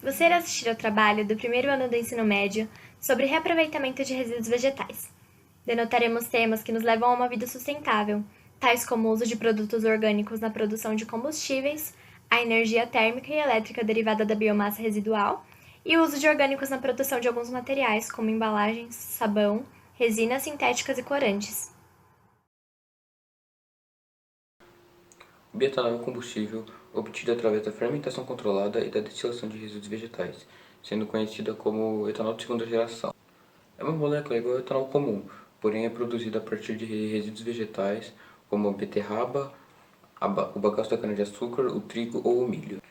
Você irá assistir ao trabalho do primeiro ano do ensino médio sobre reaproveitamento de resíduos vegetais. Denotaremos temas que nos levam a uma vida sustentável, tais como o uso de produtos orgânicos na produção de combustíveis, a energia térmica e elétrica derivada da biomassa residual e o uso de orgânicos na produção de alguns materiais, como embalagens, sabão, resinas sintéticas e corantes. O bietanol é um combustível obtido através da fermentação controlada e da destilação de resíduos vegetais, sendo conhecida como etanol de segunda geração. É uma molécula igual ao etanol comum, porém é produzida a partir de resíduos vegetais como a beterraba, o bagaço da cana-de-açúcar, o trigo ou o milho.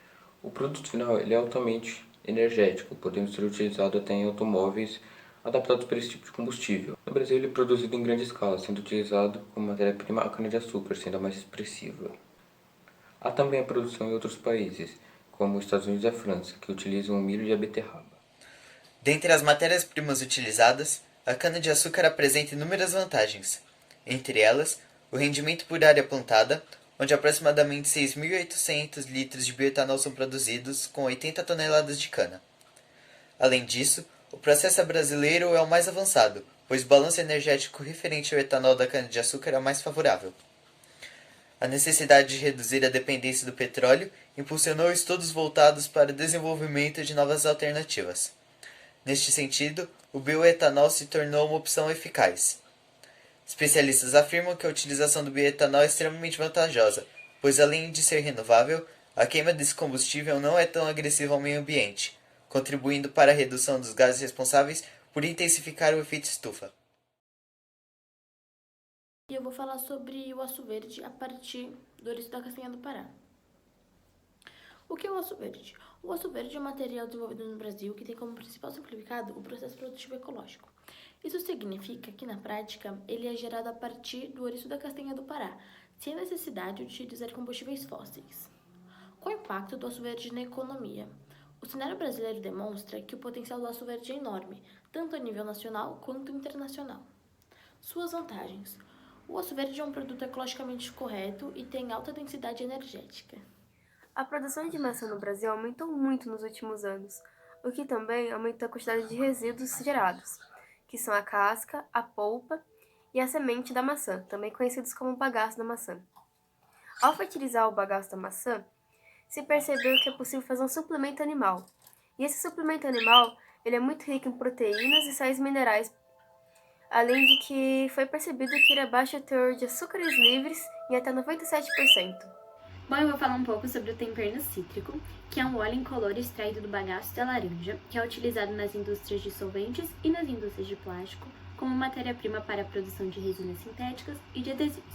O produto final ele é altamente energético, podendo ser utilizado até em automóveis adaptados para esse tipo de combustível. No Brasil ele é produzido em grande escala, sendo utilizado como matéria-prima a cana-de-açúcar, sendo a mais expressiva. Há também a produção em outros países, como os Estados Unidos e a França, que utilizam o milho e a beterraba. Dentre as matérias-primas utilizadas, a cana-de-açúcar apresenta inúmeras vantagens. Entre elas, o rendimento por área plantada, onde aproximadamente 6.800 litros de bioetanol são produzidos com 80 toneladas de cana. Além disso, o processo brasileiro é o mais avançado, pois o balanço energético referente ao etanol da cana-de-açúcar é o mais favorável. A necessidade de reduzir a dependência do petróleo impulsionou estudos voltados para o desenvolvimento de novas alternativas. Neste sentido, o bioetanol se tornou uma opção eficaz. Especialistas afirmam que a utilização do bioetanol é extremamente vantajosa, pois além de ser renovável, a queima desse combustível não é tão agressiva ao meio ambiente, contribuindo para a redução dos gases responsáveis por intensificar o efeito estufa. E eu vou falar sobre o aço verde a partir do ouriço da castanha do Pará. O que é o aço verde? O aço verde é um material desenvolvido no Brasil que tem como principal simplificado o processo produtivo ecológico. Isso significa que, na prática, ele é gerado a partir do ouriço da castanha do Pará, sem a necessidade de utilizar combustíveis fósseis. Qual o impacto do aço verde na economia? O cenário brasileiro demonstra que o potencial do aço verde é enorme, tanto a nível nacional quanto internacional. Suas vantagens. O aço verde é um produto ecologicamente correto e tem alta densidade energética. A produção de maçã no Brasil aumentou muito nos últimos anos, o que também aumenta a quantidade de resíduos gerados, que são a casca, a polpa e a semente da maçã, também conhecidos como bagaço da maçã. Ao fertilizar o bagaço da maçã, se percebeu que é possível fazer um suplemento animal. E esse suplemento animal ele é muito rico em proteínas e sais minerais, além de que foi percebido que ele é baixo teor de açúcares livres em até 97%. Bom, eu vou falar um pouco sobre o tempero cítrico, que é um óleo incolor extraído do bagaço da laranja, que é utilizado nas indústrias de solventes e nas indústrias de plástico como matéria-prima para a produção de resinas sintéticas e de adesivos.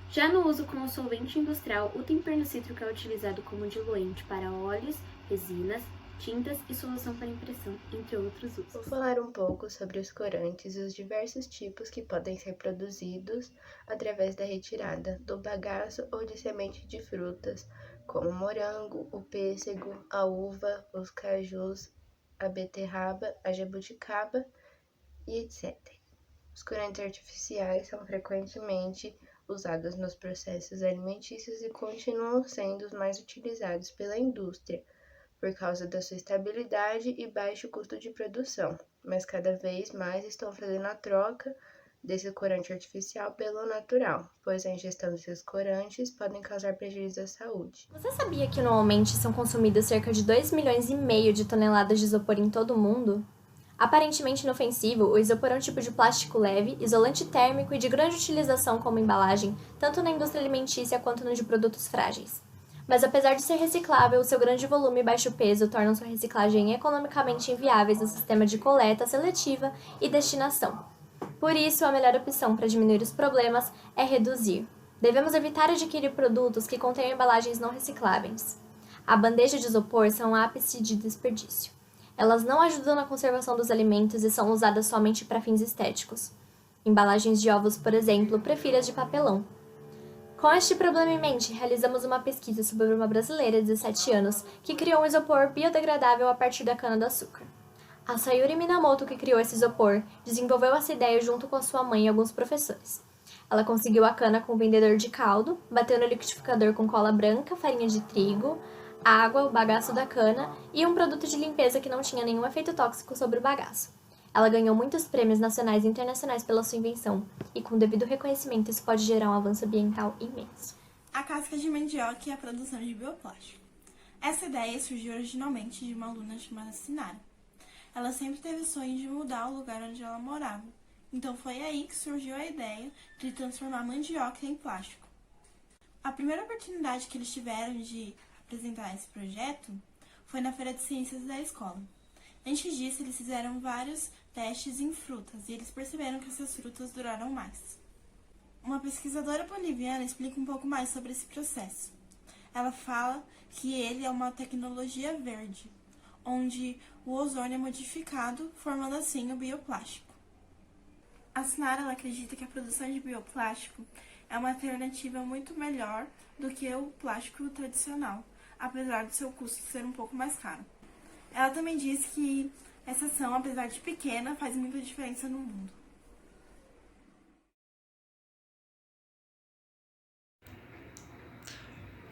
Já no uso como solvente industrial, o tempero cítrico é utilizado como diluente para óleos, resinas, tintas e solução para impressão, entre outros usos. Vou falar um pouco sobre os corantes e os diversos tipos que podem ser produzidos através da retirada do bagaço ou de semente de frutas, como o morango, o pêssego, a uva, os cajus, a beterraba, a jabuticaba e etc. Os corantes artificiais são frequentemente usados nos processos alimentícios e continuam sendo os mais utilizados pela indústria, por causa da sua estabilidade e baixo custo de produção, mas cada vez mais estão fazendo a troca desse corante artificial pelo natural, pois a ingestão desses corantes podem causar prejuízo à saúde. Você sabia que anualmente são consumidas cerca de 2,5 milhões de toneladas de isopor em todo o mundo? Aparentemente inofensivo, o isopor é um tipo de plástico leve, isolante térmico e de grande utilização como embalagem, tanto na indústria alimentícia quanto no de produtos frágeis. Mas apesar de ser reciclável, seu grande volume e baixo peso tornam sua reciclagem economicamente inviáveis no sistema de coleta seletiva e destinação. Por isso, a melhor opção para diminuir os problemas é reduzir. Devemos evitar adquirir produtos que contenham embalagens não recicláveis. A bandeja de isopor são um ápice de desperdício. Elas não ajudam na conservação dos alimentos e são usadas somente para fins estéticos. Embalagens de ovos, por exemplo, prefiro as de papelão. Com este problema em mente, realizamos uma pesquisa sobre uma brasileira de 17 anos que criou um isopor biodegradável a partir da cana-de-açúcar. A Sayuri Minamoto, que criou esse isopor, desenvolveu essa ideia junto com sua mãe e alguns professores. Ela conseguiu a cana com um vendedor de caldo, bateu no liquidificador com cola branca, farinha de trigo, água, o bagaço da cana e um produto de limpeza que não tinha nenhum efeito tóxico sobre o bagaço. Ela ganhou muitos prêmios nacionais e internacionais pela sua invenção, e com o devido reconhecimento isso pode gerar um avanço ambiental imenso. A casca de mandioca e a produção de bioplástico. Essa ideia surgiu originalmente de uma aluna chamada Sinara. Ela sempre teve o sonho de mudar o lugar onde ela morava, então foi aí que surgiu a ideia de transformar mandioca em plástico. A primeira oportunidade que eles tiveram de apresentar esse projeto foi na Feira de Ciências da escola. Antes disso, eles fizeram vários testes em frutas e eles perceberam que essas frutas duraram mais. Uma pesquisadora boliviana explica um pouco mais sobre esse processo. Ela fala que ele é uma tecnologia verde, onde o ozônio é modificado, formando assim o bioplástico. A Sinara ela acredita que a produção de bioplástico é uma alternativa muito melhor do que o plástico tradicional, apesar do seu custo ser um pouco mais caro. Ela também diz que essa ação, apesar de pequena, faz muita diferença no mundo.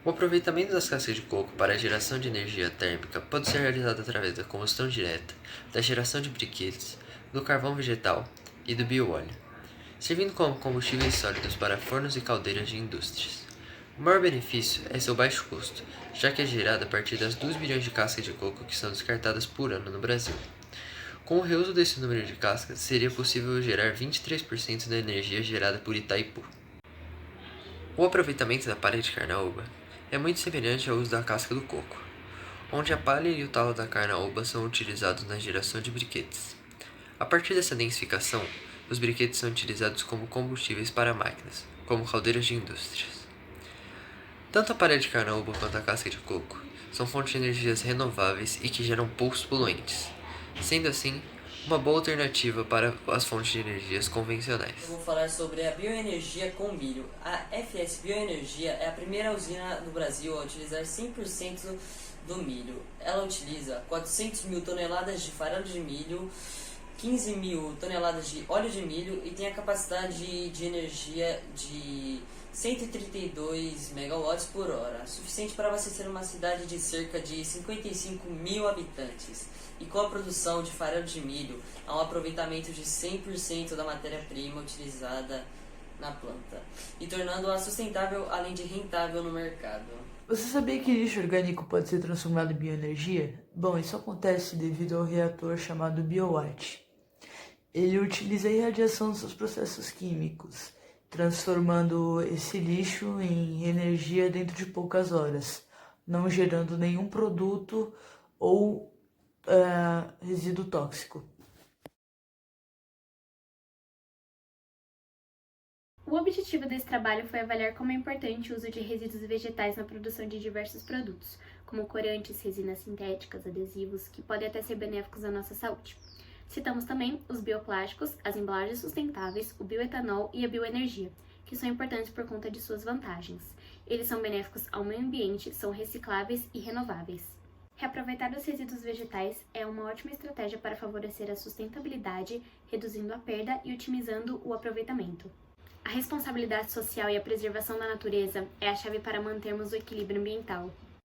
O aproveitamento das cascas de coco para a geração de energia térmica pode ser realizado através da combustão direta, da geração de briquetes, do carvão vegetal e do bioóleo, servindo como combustíveis sólidos para fornos e caldeiras de indústrias. O maior benefício é seu baixo custo, já que é gerado a partir das 2 bilhões de cascas de coco que são descartadas por ano no Brasil. Com o reuso desse número de cascas, seria possível gerar 23% da energia gerada por Itaipu. O aproveitamento da palha de carnaúba é muito semelhante ao uso da casca do coco, onde a palha e o talo da carnaúba são utilizados na geração de briquetes. A partir dessa densificação, os briquetes são utilizados como combustíveis para máquinas, como caldeiras de indústrias. Tanto a palha de carnaúba quanto a casca de coco são fontes de energias renováveis e que geram poucos poluentes, sendo assim, uma boa alternativa para as fontes de energias convencionais. Eu vou falar sobre a bioenergia com milho. A FS Bioenergia é a primeira usina no Brasil a utilizar 100% do milho. Ela utiliza 400 mil toneladas de farelo de milho, 15 mil toneladas de óleo de milho e tem a capacidade de energia de 132 megawatts por hora, suficiente para abastecer uma cidade de cerca de 55 mil habitantes. E com a produção de farelo de milho, há um aproveitamento de 100% da matéria-prima utilizada na planta, e tornando-a sustentável além de rentável no mercado. Você sabia que lixo orgânico pode ser transformado em bioenergia? Bom, isso acontece devido ao reator chamado BioWatt. Ele utiliza a irradiação dos seus processos químicos, transformando esse lixo em energia dentro de poucas horas, não gerando nenhum produto ou resíduo tóxico. O objetivo desse trabalho foi avaliar como é importante o uso de resíduos vegetais na produção de diversos produtos, como corantes, resinas sintéticas, adesivos, que podem até ser benéficos à nossa saúde. Citamos também os bioplásticos, as embalagens sustentáveis, o bioetanol e a bioenergia, que são importantes por conta de suas vantagens. Eles são benéficos ao meio ambiente, são recicláveis e renováveis. Reaproveitar os resíduos vegetais é uma ótima estratégia para favorecer a sustentabilidade, reduzindo a perda e otimizando o aproveitamento. A responsabilidade social e a preservação da natureza é a chave para mantermos o equilíbrio ambiental.